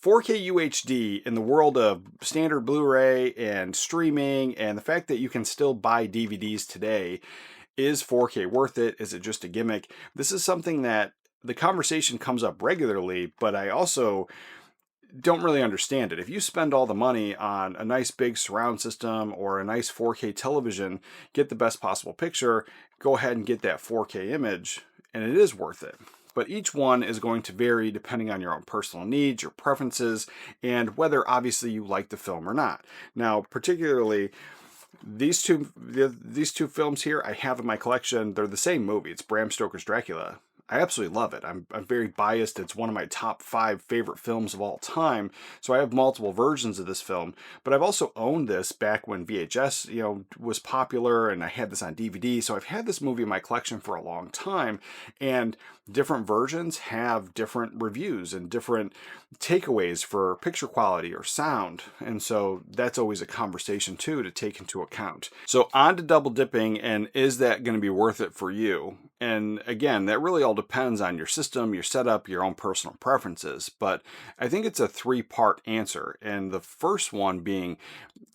4K UHD in the world of standard Blu-ray and streaming, and the fact that you can still buy DVDs today, is 4K worth it? Is it just a gimmick? This is something that the conversation comes up regularly, but I also don't really understand it. If you spend all the money on a nice big surround system or a nice 4K television, get the best possible picture, go ahead and get that 4K image, and it is worth it. But each one is going to vary depending on your own personal needs, your preferences, and whether obviously you like the film or not. Now, particularly these two films here I have in my collection, they're the same movie. It's Bram Stoker's Dracula. I absolutely love it. I'm very biased. It's one of my top 5 favorite films of all time. So I have multiple versions of this film, but I've also owned this back when VHS, was popular, and I had this on DVD. So I've had this movie in my collection for a long time, and different versions have different reviews and different takeaways for picture quality or sound. And so that's always a conversation too to take into account. So on to double dipping, and is that going to be worth it for you? And again, that really all depends on your system, your setup, your own personal preferences. But I think it's a 3-part answer. And the first one being,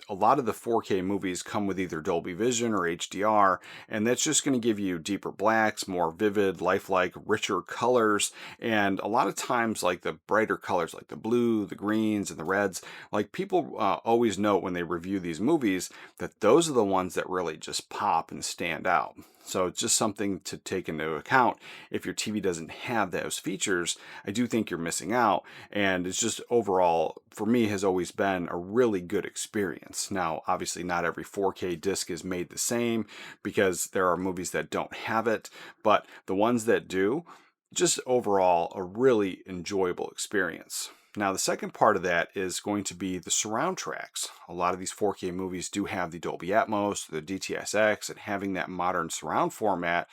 a lot of the 4K movies come with either Dolby Vision or HDR, and that's just going to give you deeper blacks, more vivid, lifelike, richer colors. And a lot of times, like the brighter colors, like the blue, the greens, and the reds, like people always note when they review these movies that those are the ones that really just pop and stand out. So it's just something to take into account. If your TV doesn't have those features, I do think you're missing out. And it's just overall, for me, has always been a really good experience. Now, obviously not every 4K disc is made the same because there are movies that don't have it, but the ones that do, just overall a really enjoyable experience. Now, the second part of that is going to be the surround tracks. A lot of these 4K movies do have the Dolby Atmos, the DTSX, and having that modern surround format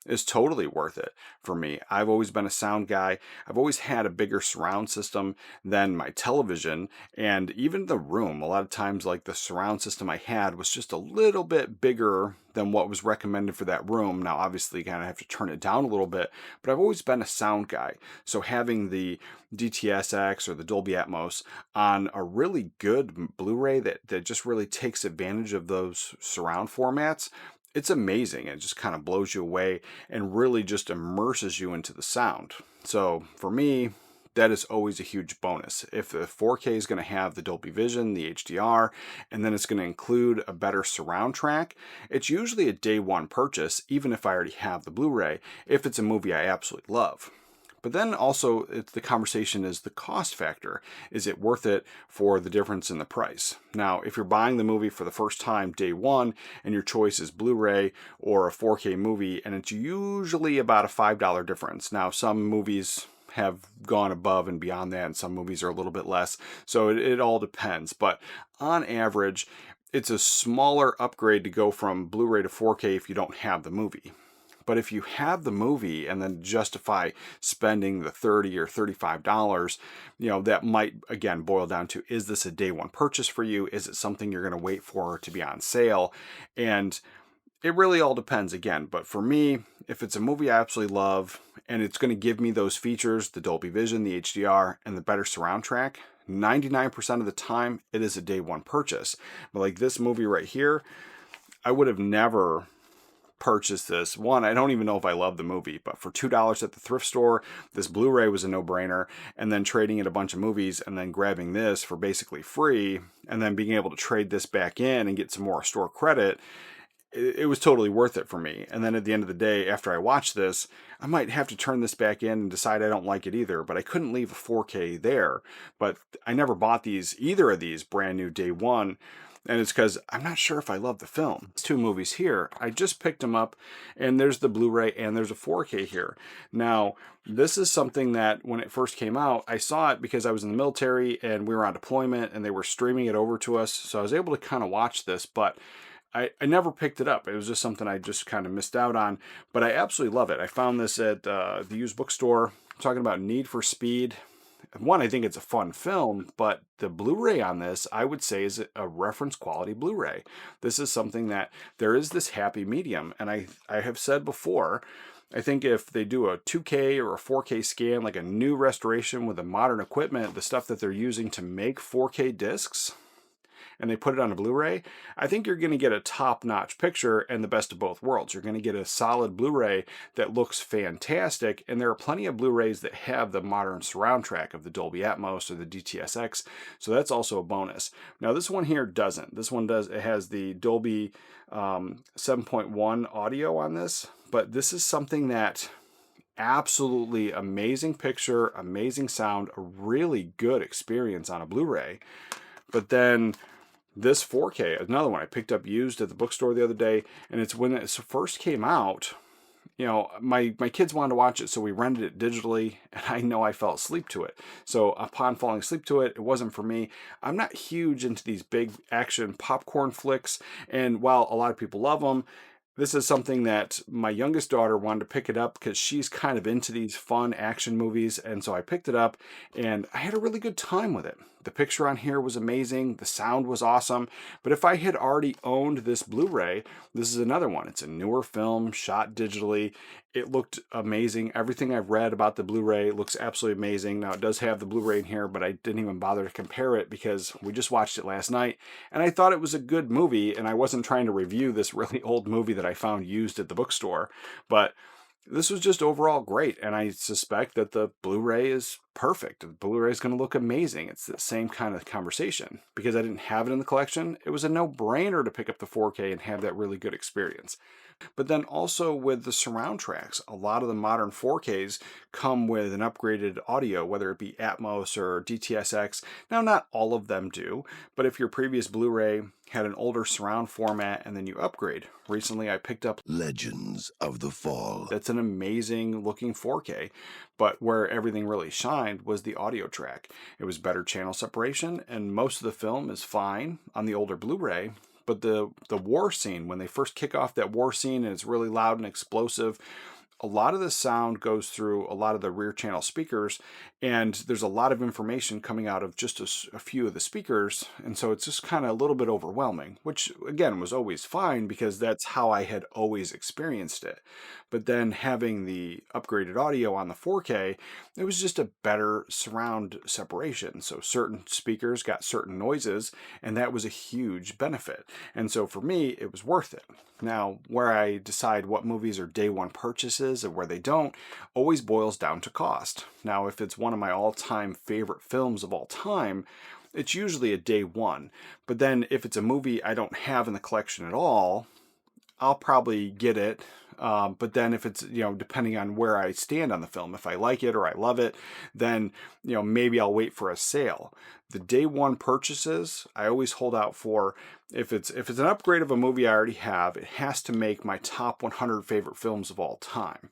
is totally worth it for me. I've always been a sound guy. I've always had a bigger surround system than my television, and even the room, a lot of times, like the surround system I had was just a little bit bigger than what was recommended for that room. Now, obviously, you kind of have to turn it down a little bit, but I've always been a sound guy. So having the DTSX or the Dolby Atmos on a really good Blu-ray that just really takes advantage of those surround formats, it's amazing. It just kind of blows you away and really just immerses you into the sound. So for me, that is always a huge bonus. If the 4K is going to have the Dolby Vision, the HDR, and then it's going to include a better surround track, it's usually a day one purchase, even if I already have the Blu-ray, if it's a movie I absolutely love. But then also, the conversation is the cost factor. Is it worth it for the difference in the price? Now, if you're buying the movie for the first time day one, and your choice is Blu-ray or a 4K movie, and it's usually about a $5 difference. Now, some movies have gone above and beyond that, and some movies are a little bit less. So it all depends. But on average, it's a smaller upgrade to go from Blu-ray to 4K if you don't have the movie. But if you have the movie and then justify spending the $30 or $35, that might, again, boil down to, is this a day one purchase for you? Is it something you're going to wait for to be on sale? And it really all depends again. But for me, if it's a movie I absolutely love and it's going to give me those features, the Dolby Vision, the HDR, and the better surround track, 99% of the time, it is a day one purchase. But like this movie right here, I would have never purchase this. One, I don't even know if I love the movie, but for $2 at the thrift store, this Blu-ray was a no-brainer. And then trading in a bunch of movies and then grabbing this for basically free and then being able to trade this back in and get some more store credit, it was totally worth it for me. And then at the end of the day, after I watched this, I might have to turn this back in and decide I don't like it either, but I couldn't leave a 4K there. But I never bought either of these brand new day one. And it's because I'm not sure if I love the film. These 2 movies here, I just picked them up, and there's the Blu-ray and there's a 4K here. Now, this is something that when it first came out, I saw it because I was in the military and we were on deployment and they were streaming it over to us. So I was able to kind of watch this, but I never picked it up. It was just something I just kind of missed out on, but I absolutely love it. I found this at the used bookstore, talking about Need for Speed. One, I think it's a fun film, but the Blu-ray on this, I would say, is a reference quality Blu-ray. This is something that there is this happy medium. And I have said before, I think if they do a 2K or a 4K scan, like a new restoration with the modern equipment, the stuff that they're using to make 4K discs, and they put it on a Blu-ray, I think you're going to get a top-notch picture and the best of both worlds. You're going to get a solid Blu-ray that looks fantastic, and there are plenty of Blu-rays that have the modern surround track of the Dolby Atmos or the DTSX, so that's also a bonus. Now this one here doesn't. This one does. It has the Dolby 7.1 audio on this, but this is something that absolutely amazing picture, amazing sound, a really good experience on a Blu-ray. But then this 4K, another one I picked up used at the bookstore the other day, and it's when it first came out, you know, my kids wanted to watch it, so we rented it digitally, and I know I fell asleep to it. So upon falling asleep to it, it wasn't for me. I'm not huge into these big action popcorn flicks, and while a lot of people love them, this is something that my youngest daughter wanted to pick it up because she's kind of into these fun action movies, and so I picked it up, and I had a really good time with it. The picture on here was amazing, the sound was awesome, but if I had already owned this Blu-ray, this is another one. It's a newer film, shot digitally. It looked amazing. Everything I've read about the Blu-ray looks absolutely amazing. Now, it does have the Blu-ray in here, but I didn't even bother to compare it because we just watched it last night, and I thought it was a good movie, and I wasn't trying to review this really old movie that I found used at the bookstore, but this was just overall great, and I suspect that the Blu-ray is perfect. The Blu-ray is going to look amazing. It's the same kind of conversation. Because I didn't have it in the collection, it was a no-brainer to pick up the 4K and have that really good experience. But then also with the surround tracks, a lot of the modern 4Ks come with an upgraded audio, whether it be Atmos or DTSX. Now, not all of them do, but if your previous Blu-ray had an older surround format and then you upgrade. Recently, I picked up Legends of the Fall. That's an amazing looking 4K, but where everything really shined was the audio track. It was better channel separation, and most of the film is fine on the older Blu-ray. But the war scene, when they first kick off that war scene and it's really loud and explosive, a lot of the sound goes through a lot of the rear channel speakers, and there's a lot of information coming out of just a few of the speakers, and so it's just kind of a little bit overwhelming, which again was always fine because that's how I had always experienced it. But then having the upgraded audio on the 4K, it was just a better surround separation. So certain speakers got certain noises, and that was a huge benefit. And so for me, it was worth it. Now, where I decide what movies are day one purchases and where they don't, always boils down to cost. Now, if it's one of my all-time favorite films of all time, it's usually a day one. But then if it's a movie I don't have in the collection at all, I'll probably get it. But then if it's, depending on where I stand on the film, if I like it or I love it, then, maybe I'll wait for a sale. The day one purchases, I always hold out for, if it's an upgrade of a movie I already have, it has to make my top 100 favorite films of all time,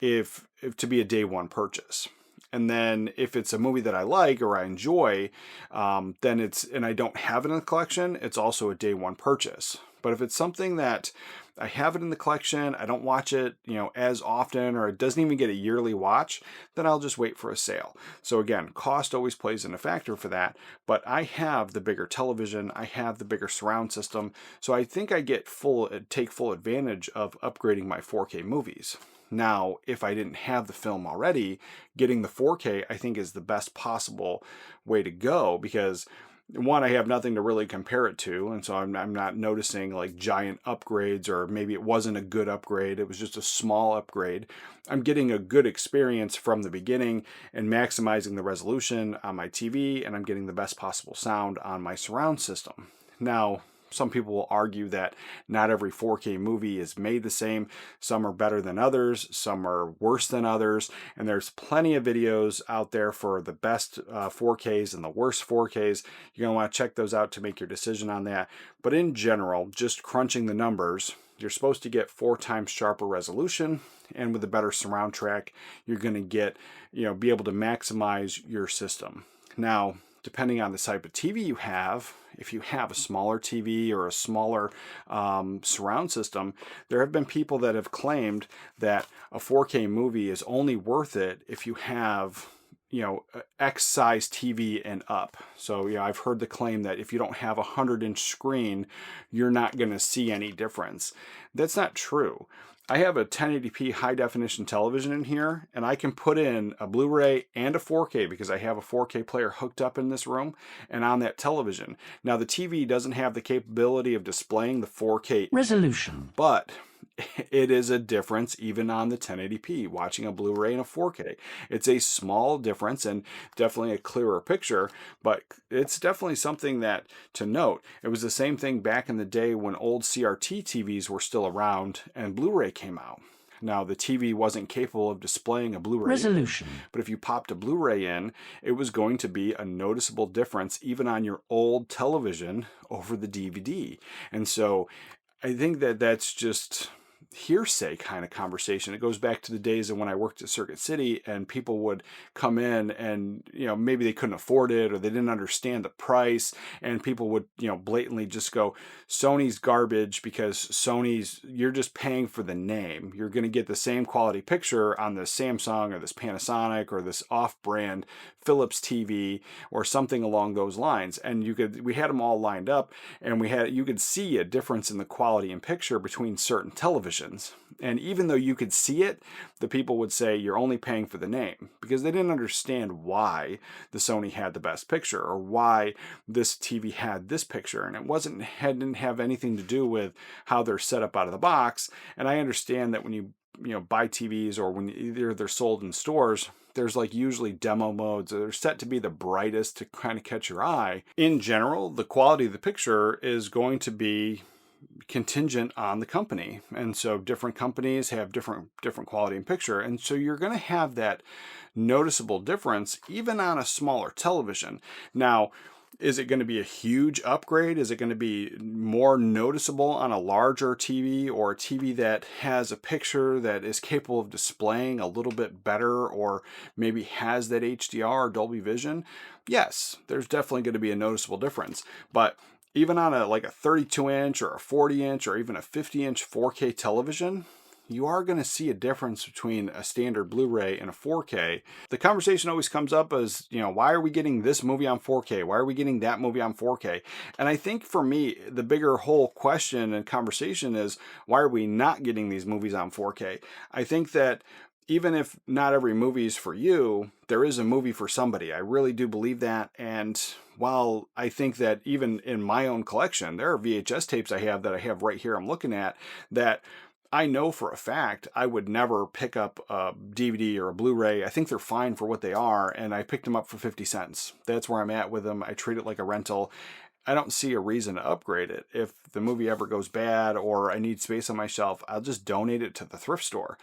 if to be a day one purchase. And then if it's a movie that I like or I enjoy, then and I don't have it in the collection, it's also a day one purchase. But if it's something that I have it in the collection, I don't watch it, as often, or it doesn't even get a yearly watch, then I'll just wait for a sale. So again, cost always plays in a factor for that, but I have the bigger television, I have the bigger surround system, so I think I take full advantage of upgrading my 4K movies. Now, if I didn't have the film already, getting the 4K I think is the best possible way to go, because one, I have nothing to really compare it to, and so I'm not noticing like giant upgrades, or maybe it wasn't a good upgrade, it was just a small upgrade. I'm getting a good experience from the beginning and maximizing the resolution on my TV, and I'm getting the best possible sound on my surround system. Now, some people will argue that not every 4K movie is made the same. Some are better than others, some are worse than others, and there's plenty of videos out there for the best 4Ks and the worst 4Ks. You're going to want to check those out to make your decision on that. But in general, just crunching the numbers, you're supposed to get 4 times sharper resolution, and with a better surround track, you're going to get, be able to maximize your system. Now, depending on the type of TV you have, if you have a smaller TV or a smaller surround system, there have been people that have claimed that a 4K movie is only worth it if you have X size TV and up. So I've heard the claim that if you don't have a 100-inch screen, you're not going to see any difference. That's not true. I have a 1080p high definition television in here, and I can put in a Blu-ray and a 4K because I have a 4K player hooked up in this room and on that television. Now the TV doesn't have the capability of displaying the 4K resolution, but it is a difference even on the 1080p, watching a Blu-ray and a 4K. It's a small difference and definitely a clearer picture, but it's definitely something that to note. It was the same thing back in the day when old CRT TVs were still around and Blu-ray came out. Now, the TV wasn't capable of displaying a Blu-ray resolution, but if you popped a Blu-ray in, it was going to be a noticeable difference even on your old television over the DVD. And so I think that that's just hearsay kind of conversation. It goes back to the days of when I worked at Circuit City and people would come in and, maybe they couldn't afford it or they didn't understand the price, and people would, blatantly just go, Sony's garbage because you're just paying for the name. You're going to get the same quality picture on this Samsung or this Panasonic or this off-brand Philips TV or something along those lines. And we had them all lined up, and you could see a difference in the quality and picture between certain televisions. And even though you could see it, the people would say you're only paying for the name because they didn't understand why the Sony had the best picture or why this TV had this picture. And didn't have anything to do with how they're set up out of the box. And I understand that when you buy TVs or when either they're sold in stores, there's usually demo modes that are set to be the brightest to kind of catch your eye. In general, the quality of the picture is going to be contingent on the company, and so different companies have different quality and picture, and so you're going to have that noticeable difference even on a smaller television. Now, is it going to be a huge upgrade? Is it going to be more noticeable on a larger TV or a TV that has a picture that is capable of displaying a little bit better or maybe has that HDR or Dolby Vision? Yes, there's definitely going to be a noticeable difference, but even on a 32-inch or a 40-inch or even a 50-inch 4K television, you are going to see a difference between a standard Blu-ray and a 4K. The conversation always comes up as, why are we getting this movie on 4K? Why are we getting that movie on 4K? And I think for me, the bigger whole question and conversation is, why are we not getting these movies on 4K? I think that even if not every movie is for you, there is a movie for somebody. I really do believe that. And while I think that even in my own collection, there are VHS tapes I have right here I'm looking at that I know for a fact I would never pick up a DVD or a Blu-ray. I think they're fine for what they are, and I picked them up for 50 cents. That's where I'm at with them. I treat it like a rental. I don't see a reason to upgrade it. If the movie ever goes bad or I need space on my shelf, I'll just donate it to the thrift store.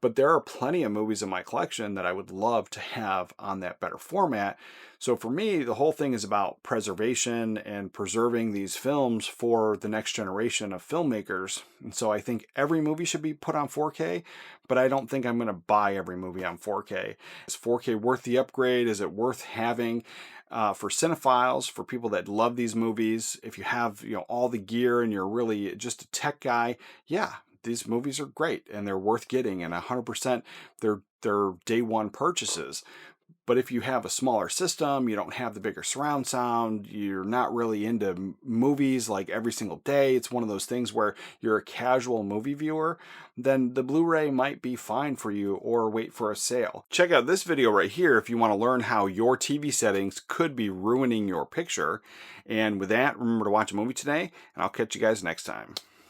But there are plenty of movies in my collection that I would love to have on that better format. So for me, the whole thing is about preservation and preserving these films for the next generation of filmmakers. And so I think every movie should be put on 4K, but I don't think I'm going to buy every movie on 4K. Is 4K worth the upgrade? Is it worth having? For cinephiles, for people that love these movies, if you have all the gear and you're really just a tech guy, yeah, these movies are great and they're worth getting, and 100% they're day one purchases. But if you have a smaller system, you don't have the bigger surround sound, you're not really into movies every single day, it's one of those things where you're a casual movie viewer, then the Blu-ray might be fine for you, or wait for a sale. Check out this video right here if you want to learn how your TV settings could be ruining your picture. And with that, remember to watch a movie today, and I'll catch you guys next time.